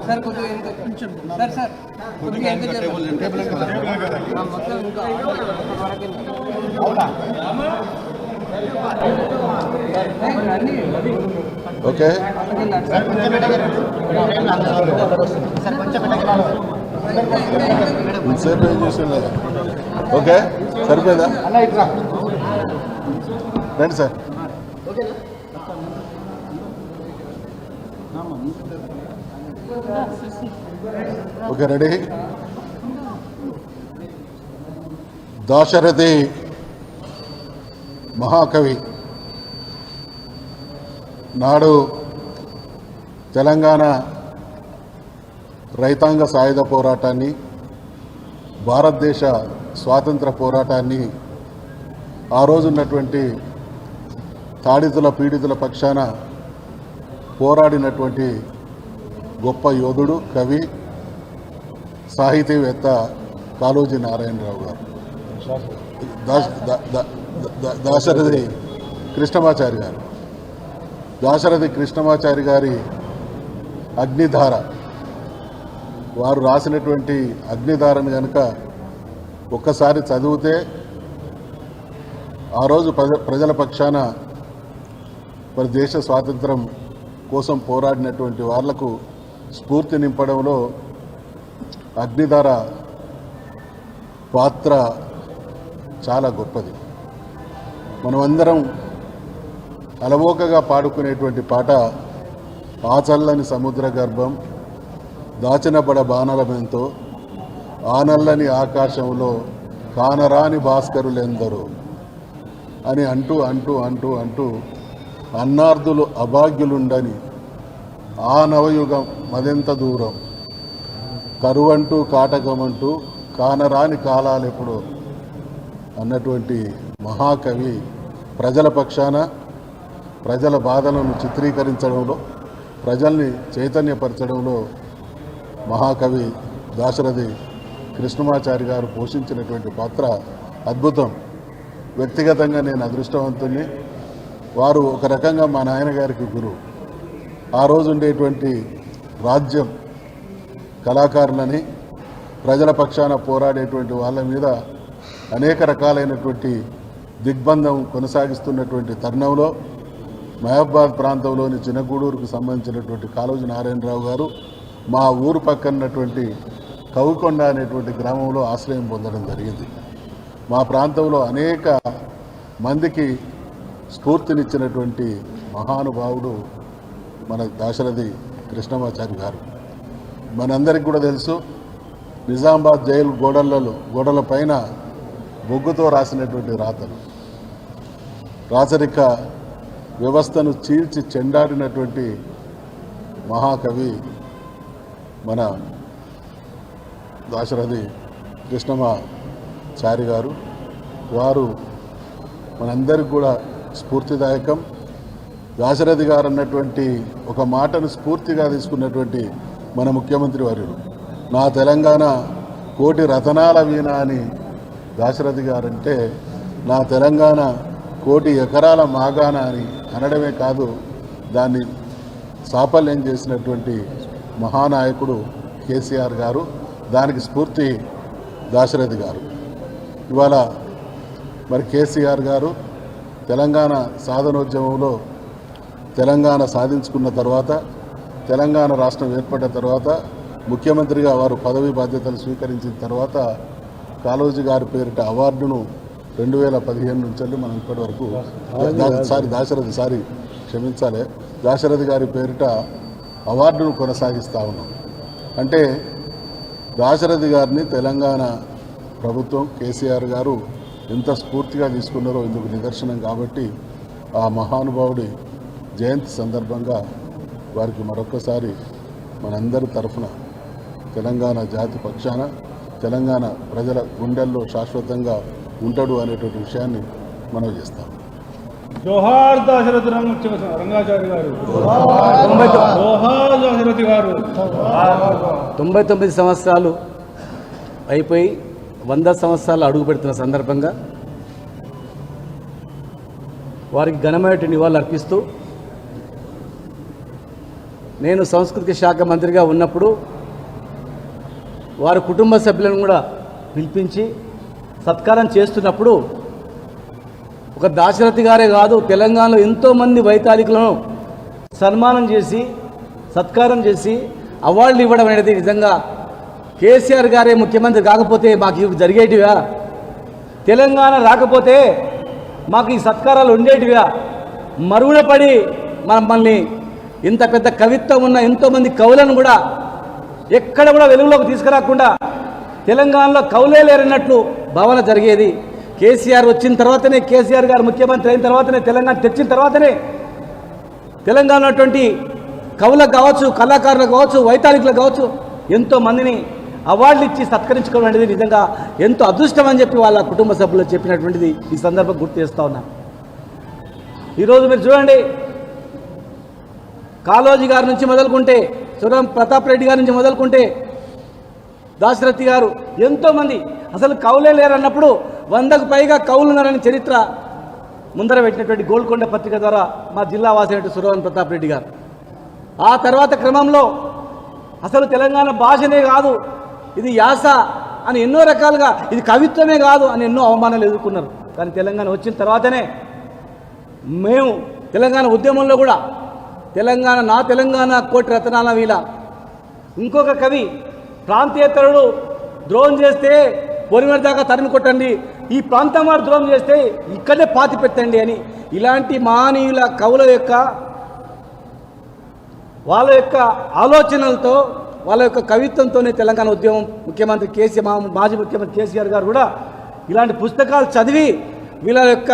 Sir కొద్దిగా sir sir కొద్దిగా మొత్తం ఇంకా ఓకే ఇంతసేపు ఏం చూసిన ఓకే సరిపోయిందా రండి సార్ ఓకే రెడీ దాశరథి మహాకవి నాడు తెలంగాణ రైతాంగ సాయుధ పోరాటాన్ని భారతదేశ స్వాతంత్ర పోరాటాన్ని ఆ రోజున్నటువంటి తాడితుల పీడితుల పక్షాన పోరాడినటువంటి గొప్ప యోధుడు కవి సాహితీవేత్త కాళోజీ నారాయణరావు గారు దాశరథి కృష్ణమాచారి గారు దాశరథి కృష్ణమాచారి గారి అగ్నిధార వారు రాసినటువంటి అగ్నిధారను కనుక ఒక్కసారి చదివితే ఆ రోజు ప్రజల పక్షాన మరి దేశ స్వాతంత్రం కోసం పోరాడినటువంటి వాళ్లకు స్ఫూర్తి నింపడంలో అగ్నిధార పాత్ర చాలా గొప్పది. మనమందరం అలవోకగా పాడుకునేటువంటి పాట ఆ చల్లని సముద్ర గర్భం దాచినబడ బాణలమెంతో ఆ నల్లని ఆకాశంలో కానరాని భాస్కరులెందరూ అని అంటూ అంటూ అంటూ అంటూ అన్నార్థులు అభాగ్యులుండని ఆ నవయుగం మదెంత దూరం కరువంటూ కాటకమంటూ కానరాని కాలాలెప్పుడు అన్నటువంటి మహాకవి ప్రజల పక్షాన ప్రజల బాధలను చిత్రీకరించడంలో ప్రజల్ని చైతన్యపరచడంలో మహాకవి దాశరథి కృష్ణమాచారి గారు పోషించినటువంటి పాత్ర అద్భుతం. వ్యక్తిగతంగా నేను అదృష్టవంతుని. వారు ఒక రకంగా మా నాయనగారికి గురువు. ఆ రోజు ఉండేటువంటి రాజ్యం కళాకారులని ప్రజల పక్షాన పోరాడేటువంటి వాళ్ళ మీద అనేక రకాలైనటువంటి దిగ్బంధం కొనసాగిస్తున్నటువంటి తరుణంలో మహబాద్ ప్రాంతంలోని చిన్నగూడూరుకు సంబంధించినటువంటి కాళోజీ నారాయణరావు గారు మా ఊరు పక్కనటువంటి కవికొండ అనేటువంటి గ్రామంలో ఆశ్రయం పొందడం జరిగింది. మా ప్రాంతంలో అనేక మందికి స్ఫూర్తినిచ్చినటువంటి మహానుభావుడు మన దాశరథి కృష్ణమాచారి గారు. మనందరికీ కూడా తెలుసు, నిజామాబాద్ జైలు గోడల పైన బొగ్గుతో రాసినటువంటి రాతలు, రాచరిక వ్యవస్థను చీల్చి చెండాడినటువంటి మహాకవి మన దాశరథి కృష్ణమాచారి గారు. వారు మనందరికి కూడా స్ఫూర్తిదాయకం. దాశరథి గారు అన్నటువంటి ఒక మాటను స్ఫూర్తిగా తీసుకున్నటువంటి మన ముఖ్యమంత్రి వర్యులు, నా తెలంగాణ కోటి రతనాల వీణ అని దాశరథి గారంటే, నా తెలంగాణ కోటి ఎకరాల మాగాన అని అనడమే కాదు, దాన్ని సాఫల్యం చేసినటువంటి మహానాయకుడు కేసీఆర్ గారు. దానికి స్ఫూర్తి దాశరథి గారు. ఇవాళ మరి కేసీఆర్ గారు తెలంగాణ సాధనోద్యమంలో తెలంగాణ సాధించుకున్న తర్వాత, తెలంగాణ రాష్ట్రం ఏర్పడిన తర్వాత, ముఖ్యమంత్రిగా వారు పదవి బాధ్యతలు స్వీకరించిన తర్వాత కాళోజీ గారి పేరిట అవార్డును 2015 నుంచి మనం ఇప్పటి వరకు దాశరథి గారి పేరిట అవార్డును కొనసాగిస్తూ ఉన్నాం. అంటే దాశరథి గారిని తెలంగాణ ప్రభుత్వం కేసీఆర్ గారు ఎంత స్ఫూర్తిగా తీసుకున్నారో ఇందుకు నిదర్శనం. కాబట్టి ఆ మహానుభావుడి జయంతి సందర్భంగా వారికి మరొకసారి మనందరి తరఫున తెలంగాణ జాతి పక్షాన తెలంగాణ ప్రజల గుండెల్లో శాశ్వతంగా ఉంటాడు అనేటువంటి విషయాన్ని మనం చేస్తాం. జోహార్ దాశరథి రంగాచారి గారు, జోహార్ దాశరథి గారు. 99 సంవత్సరాలు అయిపోయి 100 సంవత్సరాలు అడుగు పెడుతున్న సందర్భంగా వారికి ఘనమైన నివాళులు అర్పిస్తూ నేను సాంస్కృతిక శాఖ మంత్రిగా ఉన్నప్పుడు వారి కుటుంబ సభ్యులను కూడా పిలిపించి సత్కారం చేస్తున్నప్పుడు ఒక దాశరథి గారే కాదు, తెలంగాణలో ఎంతోమంది వైతాళికులను సన్మానం చేసి సత్కారం చేసి అవార్డులు ఇవ్వడం అనేది నిజంగా కేసీఆర్ గారే ముఖ్యమంత్రి కాకపోతే మాకు ఇవి జరిగేటివా? తెలంగాణ రాకపోతే మాకు ఈ సత్కారాలు ఉండేటివా? మరుగున పడి మమ్మల్ని ఇంత పెద్ద కవిత్వం ఉన్న ఎంతోమంది కవులను కూడా ఎక్కడ కూడా వెలుగులోకి తీసుకురాకుండా తెలంగాణలో కవులే లేరన్నట్లు భావన జరిగేది. కేసీఆర్ వచ్చిన తర్వాతనే, కేసీఆర్ గారు ముఖ్యమంత్రి అయిన తర్వాతనే, తెలంగాణ తెచ్చిన తర్వాతనే తెలంగాణ ఉన్నటువంటి కవులకు కావచ్చు, కళాకారులకు కావచ్చు, వైతాళికులకు కావచ్చు ఎంతోమందిని అవార్డులు ఇచ్చి సత్కరించుకోవడం అనేది నిజంగా ఎంతో అదృష్టం అని చెప్పి వాళ్ళ కుటుంబ సభ్యులు చెప్పినటువంటిది ఈ సందర్భం గుర్తు చేస్తూ ఉన్నాను. ఈరోజు మీరు చూడండి, కాళోజీ గారి నుంచి మొదలుకుంటే, సురం ప్రతాప్ రెడ్డి గారి నుంచి మొదలుకుంటే, దాశరథి గారు ఎంతోమంది అసలు కవులే లేరన్నప్పుడు 100కు పైగా కవులు ఉన్నారని చరిత్ర ముందర పెట్టినటువంటి గోల్కొండ పత్రిక ద్వారా మా జిల్లా వాసినటువంటి సురవన్ ప్రతాప్ రెడ్డి గారు. ఆ తర్వాత క్రమంలో అసలు తెలంగాణ భాషనే కాదు, ఇది యాస అని ఎన్నో రకాలుగా, ఇది కవిత్వమే కాదు అని ఎన్నో అవమానాలు ఎదుర్కొన్నారు. కానీ తెలంగాణ వచ్చిన తర్వాతనే మేము తెలంగాణ ఉద్యమంలో కూడా తెలంగాణ, నా తెలంగాణ కోటి రతనాల వీల, ఇంకొక కవి ప్రాంతేతరుడు ద్రోహం చేస్తే పొలిమేర దాకా తరిమి కొట్టండి, ఈ ప్రాంతం వారు ద్రోహం చేస్తే ఇక్కడే పాతి పెట్టండి అని ఇలాంటి మహనీయుల కవుల యొక్క వాళ్ళ యొక్క ఆలోచనలతో, వాళ్ళ యొక్క కవిత్వంతోనే తెలంగాణ ఉద్యమం ముఖ్యమంత్రి మాజీ ముఖ్యమంత్రి కేసీఆర్ గారు కూడా ఇలాంటి పుస్తకాలు చదివి వీళ్ళ యొక్క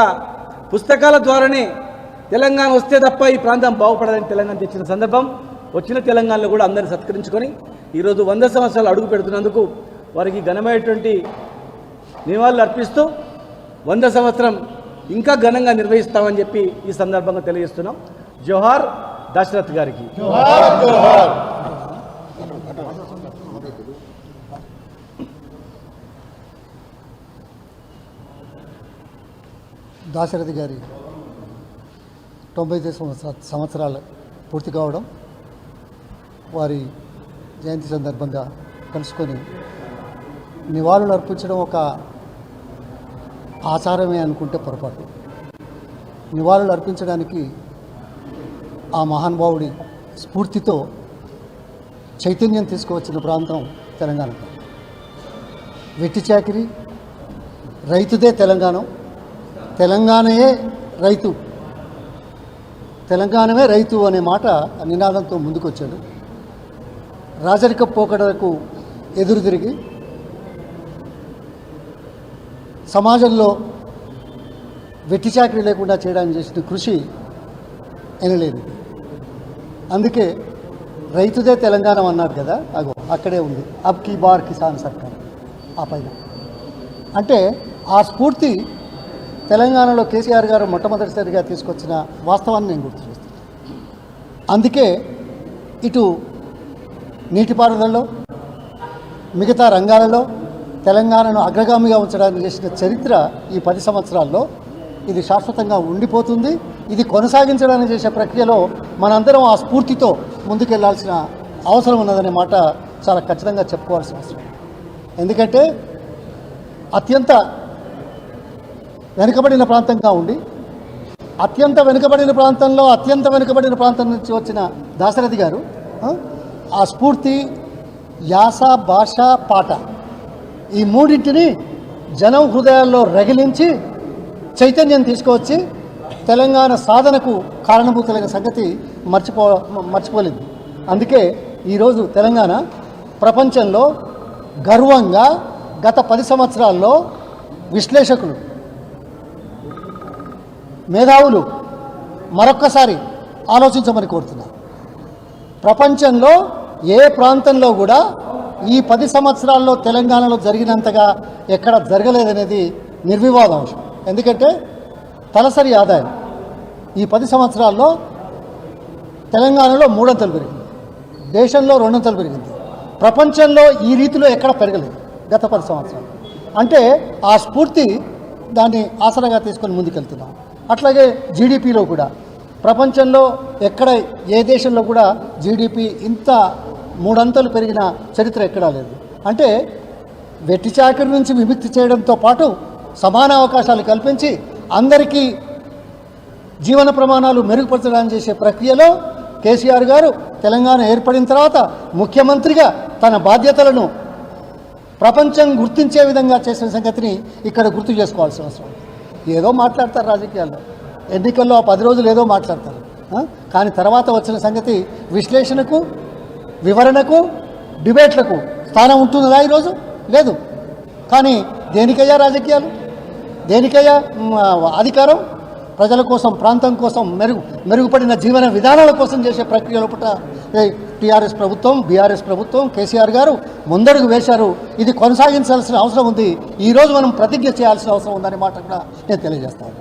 పుస్తకాల ద్వారానే తెలంగాణ వస్తే తప్ప ఈ ప్రాంతం బాగుపడదని తెలంగాణ తెచ్చిన సందర్భం. వచ్చిన తెలంగాణలో కూడా అందరిని సత్కరించుకొని ఈరోజు 100 సంవత్సరాలు అడుగు పెడుతున్నందుకు వారికి ఘనమైనటువంటి నివాళులు అర్పిస్తూ 100 సంవత్సరం ఇంకా ఘనంగా నిర్వహిస్తామని చెప్పి ఈ సందర్భంగా తెలియజేస్తున్నాం. జోహార్ దశరథ్ గారికి. దాశరథి గారి 95 సంవత్సరాలు పూర్తి కావడం, వారి జయంతి సందర్భంగా కలుసుకొని నివాళులు అర్పించడం ఒక ఆచారమే అనుకుంటే పొరపాటు. నివాళులు అర్పించడానికి ఆ మహానుభావుడి స్ఫూర్తితో చైతన్యం తీసుకువచ్చిన ప్రాంతం తెలంగాణ. వెట్టి చాకిరి, రైతుదే తెలంగాణ, తెలంగాణయే రైతు, తెలంగాణమే రైతు అనే మాట నినాదంతో ముందుకొచ్చాడు. రాజరిక పోకడలకు ఎదురు తిరిగి సమాజంలో వెట్టి చాకరీ లేకుండా చేయడానికి చేసిన కృషి ఎనలేదు. అందుకే రైతుదే తెలంగాణ అన్నాడు కదా, అగో అక్కడే ఉంది అబ్ కీ బార్ కిసాన్ సర్కార్. ఆ పైన అంటే ఆ స్ఫూర్తి తెలంగాణలో కేసీఆర్ గారు మొట్టమొదటిసారిగా తీసుకొచ్చిన వాస్తవాన్ని నేను గుర్తు చేస్తాను. అందుకే ఇటు నీటిపారుదలలో, మిగతా రంగాలలో తెలంగాణను అగ్రగామిగా ఉంచడానికి చేసిన చరిత్ర ఈ 10 సంవత్సరాల్లో ఇది శాశ్వతంగా ఉండిపోతుంది. ఇది కొనసాగించడానికి చేసే ప్రక్రియలో మనందరం ఆ స్ఫూర్తితో ముందుకెళ్లాల్సిన అవసరం ఉన్నదనే మాట చాలా ఖచ్చితంగా చెప్పుకోవాల్సిన అవసరం. ఎందుకంటే అత్యంత వెనుకబడిన ప్రాంతంగా ఉండి అత్యంత వెనుకబడిన ప్రాంతం నుంచి వచ్చిన దాశరథి గారు ఆ స్ఫూర్తి, యాస, భాష, పాట ఈ మూడింటిని జనం హృదయాల్లో రగిలించి చైతన్యం తీసుకువచ్చి తెలంగాణ సాధనకు కారణభూతులైన సంగతి మర్చిపోలేదు. అందుకే ఈరోజు తెలంగాణ ప్రపంచంలో గర్వంగా గత 10 సంవత్సరాల్లో విశ్లేషకులు, మేధావులు మరొక్కసారి ఆలోచించమని కోరుతున్నారు. ప్రపంచంలో ఏ ప్రాంతంలో కూడా ఈ 10 సంవత్సరాల్లో తెలంగాణలో జరిగినంతగా ఎక్కడ జరగలేదనేది నిర్వివాద అంశం. ఎందుకంటే తలసరి ఆదాయం ఈ 10 సంవత్సరాల్లో తెలంగాణలో 3 అంతలు పెరిగింది, దేశంలో 2 అంతలు పెరిగింది, ప్రపంచంలో ఈ రీతిలో ఎక్కడ పెరగలేదు గత 10 సంవత్సరాలు. అంటే ఆ స్ఫూర్తి దాన్ని ఆసరాగా తీసుకొని ముందుకెళ్తున్నాం. అట్లాగే జీడిపిలో కూడా ప్రపంచంలో ఎక్కడ ఏ దేశంలో కూడా జీడిపి ఇంత 3 అంతలు పెరిగిన చరిత్ర ఎక్కడా లేదు. అంటే వెట్టి చాకరి నుంచి విముక్తి చేయడంతో పాటు సమాన అవకాశాలు కల్పించి అందరికీ జీవన ప్రమాణాలు మెరుగుపరచడానికి చేసే ప్రక్రియలో కేసీఆర్ గారు తెలంగాణ ఏర్పడిన తర్వాత ముఖ్యమంత్రిగా తన బాధ్యతలను ప్రపంచం గుర్తించే విధంగా చేసిన సంగతిని ఇక్కడ గుర్తు చేసుకోవాల్సిన అవసరం. ఏదో మాట్లాడతారు రాజకీయాల్లో, ఎన్నికల్లో ఆ 10 రోజులు ఏదో మాట్లాడతారు, కానీ తర్వాత వచ్చిన సంగతి విశ్లేషణకు, వివరణకు, డిబేట్లకు స్థానం ఉంటుందా ఈరోజు? లేదు. కానీ దేనికయ్యా రాజకీయాలు, దేనికయ్యా అధికారం? ప్రజల కోసం, ప్రాంతం కోసం, మెరుగుపడిన జీవన విధానాల కోసం చేసే ప్రక్రియలో పుట్ట టీఆర్ఎస్ ప్రభుత్వం, బీఆర్ఎస్ ప్రభుత్వం, కేసీఆర్ గారు ముందడుగు వేశారు. ఇది కొనసాగించాల్సిన అవసరం ఉంది. ఈరోజు మనం ప్రతిజ్ఞ చేయాల్సిన అవసరం ఉందనే మాట కూడా నేను తెలియజేస్తాను.